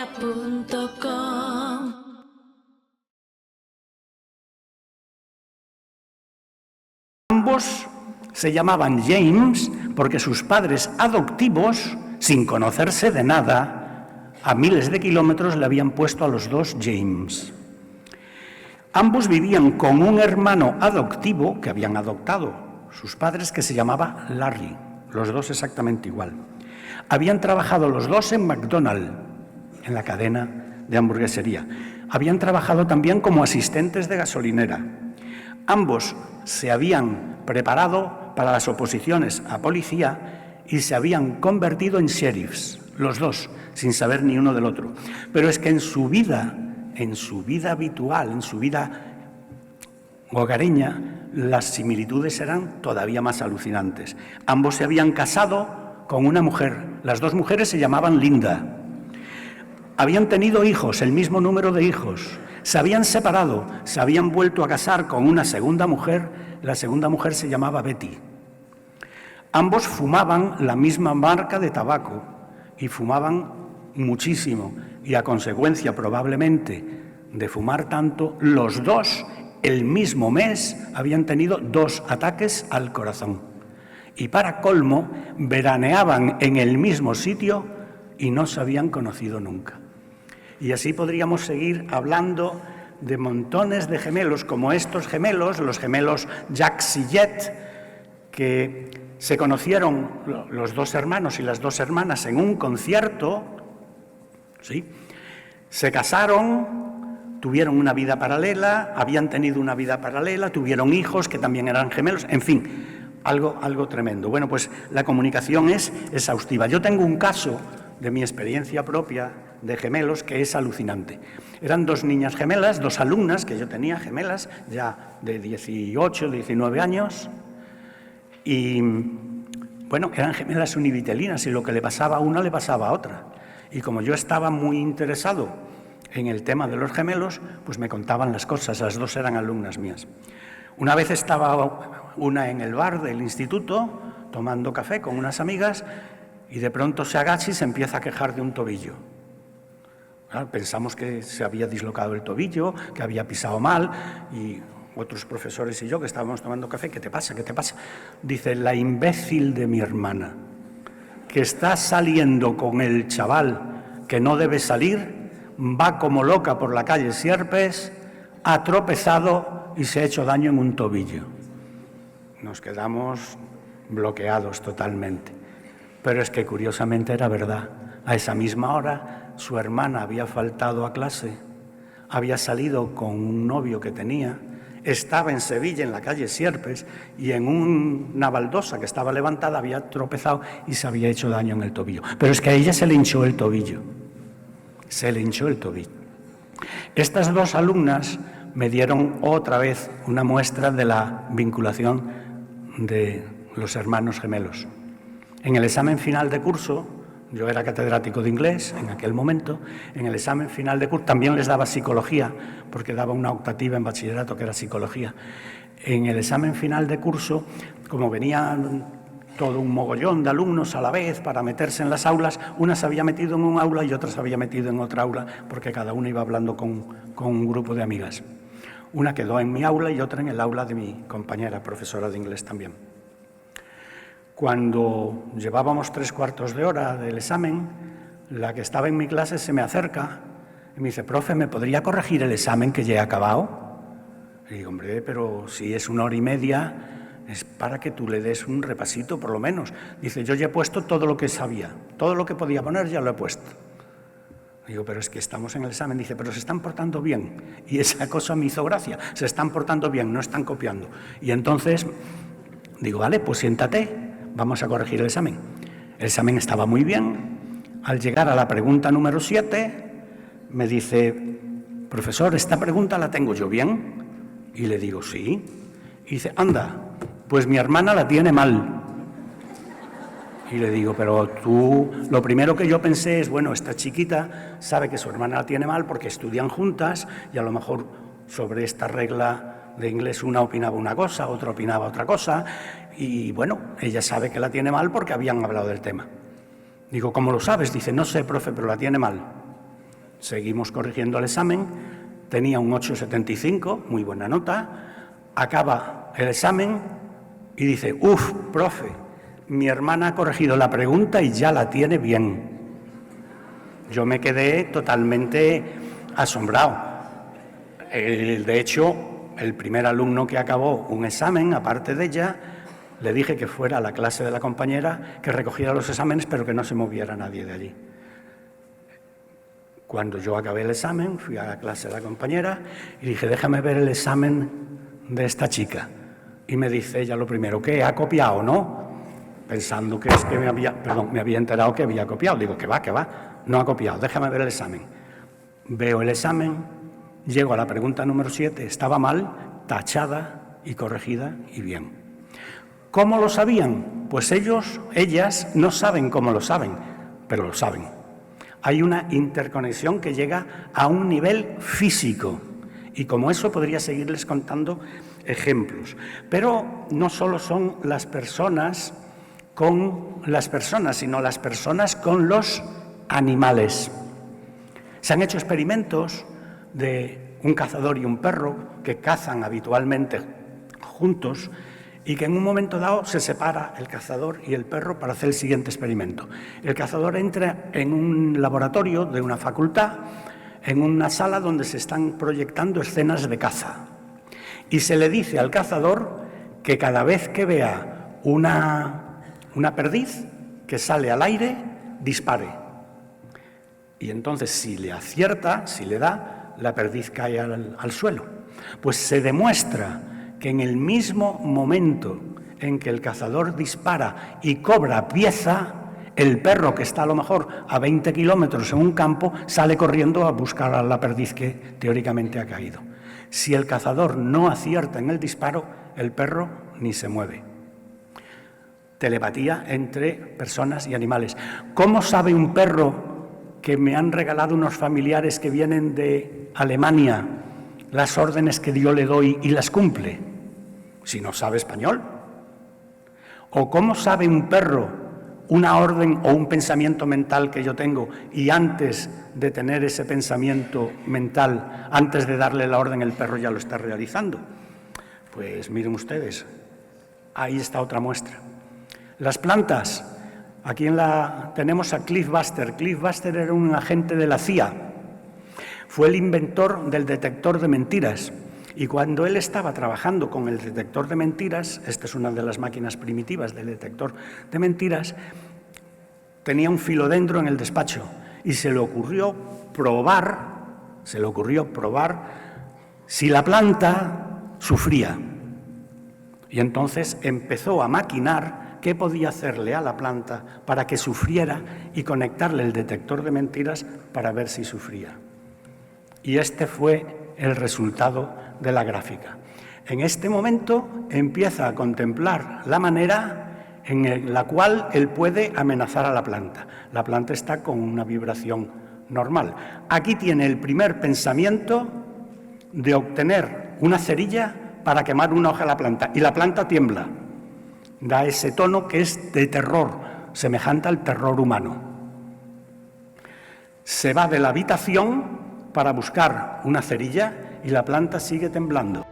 radiomaria.com. Ambos se llamaban James porque sus padres adoptivos, sin conocerse de nada, a miles de kilómetros le habían puesto a los dos James. Ambos vivían con un hermano adoptivo que habían adoptado sus padres, que se llamaba Larry, los dos exactamente igual. Habían trabajado los dos en McDonald's, en la cadena de hamburguesería. Habían trabajado también como asistentes de gasolinera. Ambos se habían preparado para las oposiciones a policía y se habían convertido en sheriffs, los dos, sin saber ni uno del otro. Pero es que en su vida habitual, en su vida hogareña, las similitudes eran todavía más alucinantes. Ambos se habían casado con una mujer. Las dos mujeres se llamaban Linda. Habían tenido hijos, el mismo número de hijos. Se habían separado, se habían vuelto a casar con una segunda mujer. La segunda mujer se llamaba Betty. Ambos fumaban la misma marca de tabaco y fumaban muchísimo. Y a consecuencia, probablemente, de fumar tanto, los dos, el mismo mes, habían tenido 2 ataques al corazón. Y para colmo, veraneaban en el mismo sitio y no se habían conocido nunca. Y así podríamos seguir hablando de montones de gemelos, como estos gemelos, los gemelos Jacques y Jet, que se conocieron los dos hermanos y las dos hermanas en un concierto, ¿sí? Se casaron, tuvieron una vida paralela, habían tenido una vida paralela, tuvieron hijos que también eran gemelos, en fin, algo tremendo. Bueno, pues la comunicación es exhaustiva. Yo tengo un caso de mi experiencia propia de gemelos que es alucinante. Eran 2 niñas gemelas, 2 alumnas que yo tenía gemelas, ya de 18, 19 años, y bueno, eran gemelas univitelinas y lo que le pasaba a una le pasaba a otra. Y como yo estaba muy interesado en el tema de los gemelos, pues me contaban las cosas. Las 2 eran alumnas mías. Una vez estaba una en el bar del instituto tomando café con unas amigas y de pronto se agacha y se empieza a quejar de un tobillo. Claro, pensamos que se había dislocado el tobillo, que había pisado mal, y otros profesores y yo que estábamos tomando café, ¿qué te pasa? ¿Qué te pasa? Dice, la imbécil de mi hermana, que está saliendo con el chaval que no debe salir, va como loca por la calle Sierpes, ha tropezado y se ha hecho daño en un tobillo. Nos quedamos bloqueados totalmente. Pero es que curiosamente era verdad. A esa misma hora su hermana había faltado a clase, había salido con un novio que tenía, estaba en Sevilla, en la calle Sierpes, y en una baldosa que estaba levantada había tropezado y se había hecho daño en el tobillo. Pero es que a ella se le hinchó el tobillo. Se le hinchó el tobillo. Estas 2 alumnas me dieron otra vez una muestra de la vinculación de los hermanos gemelos. En el examen final de curso, yo era catedrático de inglés en aquel momento, en el examen final de curso también les daba psicología, porque daba una optativa en bachillerato que era psicología. En el examen final de curso, como venían todo un mogollón de alumnos a la vez para meterse en las aulas, una se había metido en un aula y otra se había metido en otra aula, porque cada una iba hablando con un grupo de amigas. Una quedó en mi aula y otra en el aula de mi compañera, profesora de inglés también. Cuando llevábamos 3/4 de hora del examen, la que estaba en mi clase se me acerca y me dice, profe, ¿me podría corregir el examen que ya he acabado? Y digo, hombre, pero si es 1 hora y media, es para que tú le des un repasito por lo menos. Dice, yo ya he puesto todo lo que sabía, todo lo que podía poner ya lo he puesto. Digo, pero es que estamos en el examen. Dice, pero se están portando bien. Y esa cosa me hizo gracia, se están portando bien, no están copiando. Y entonces digo, vale, pues siéntate. Vamos a corregir el examen. El examen estaba muy bien. Al llegar a la pregunta número 7, me dice, profesor, ¿esta pregunta la tengo yo bien? Y le digo, sí. Y dice, anda, pues mi hermana la tiene mal. Y le digo, pero tú, lo primero que yo pensé es, bueno, esta chiquita sabe que su hermana la tiene mal porque estudian juntas y a lo mejor sobre esta regla de inglés una opinaba una cosa, otra opinaba otra cosa, y bueno, ella sabe que la tiene mal porque habían hablado del tema. Digo, ¿cómo lo sabes? Dice, no sé, profe, pero la tiene mal. Seguimos corrigiendo el examen, tenía un 8,75, muy buena nota, acaba el examen y dice, ¡uf, profe! Mi hermana ha corregido la pregunta y ya la tiene bien. Yo me quedé totalmente asombrado. De hecho, el primer alumno que acabó un examen, aparte de ella, le dije que fuera a la clase de la compañera, que recogiera los exámenes, pero que no se moviera nadie de allí. Cuando yo acabé el examen, fui a la clase de la compañera y dije, déjame ver el examen de esta chica. Y me dice ella lo primero, ¿qué? ¿Ha copiado, no? Pensando que es que me había enterado que había copiado. Digo, que va, no ha copiado, déjame ver el examen. Veo el examen, llego a la pregunta número 7, estaba mal, tachada y corregida y bien. ¿Cómo lo sabían? Pues ellas no saben cómo lo saben, pero lo saben. Hay una interconexión que llega a un nivel físico y como eso podría seguirles contando ejemplos. Pero no solo son las personas con las personas, sino las personas con los animales. Se han hecho experimentos de un cazador y un perro que cazan habitualmente juntos y que en un momento dado se separa el cazador y el perro para hacer el siguiente experimento. El cazador entra en un laboratorio de una facultad, en una sala donde se están proyectando escenas de caza. Y se le dice al cazador que cada vez que vea una perdiz que sale al aire, dispare. Y entonces, si le acierta, si le da, la perdiz cae al suelo. Pues se demuestra que en el mismo momento en que el cazador dispara y cobra pieza, el perro que está a lo mejor a 20 kilómetros en un campo sale corriendo a buscar a la perdiz que teóricamente ha caído. Si el cazador no acierta en el disparo, el perro ni se mueve. Telepatía entre personas y animales. ¿Cómo sabe un perro que me han regalado unos familiares que vienen de Alemania las órdenes que yo le doy y las cumple? Si no sabe español. ¿O cómo sabe un perro una orden o un pensamiento mental que yo tengo y antes de tener ese pensamiento mental, antes de darle la orden, el perro ya lo está realizando? Pues miren ustedes, ahí está otra muestra. Las plantas, aquí tenemos a Cliff Buster. Cliff Buster era un agente de la CIA, fue el inventor del detector de mentiras. Y cuando él estaba trabajando con el detector de mentiras, esta es una de las máquinas primitivas del detector de mentiras, tenía un filodendro en el despacho y se le ocurrió probar si la planta sufría. Y entonces empezó a maquinar qué podía hacerle a la planta para que sufriera y conectarle el detector de mentiras para ver si sufría. Y este fue el resultado de la gráfica. En este momento empieza a contemplar la manera en la cual él puede amenazar a la planta. La planta está con una vibración normal. Aquí tiene el primer pensamiento de obtener una cerilla para quemar una hoja a la planta, y la planta tiembla. Da ese tono que es de terror, semejante al terror humano. Se va de la habitación para buscar una cerilla y la planta sigue temblando.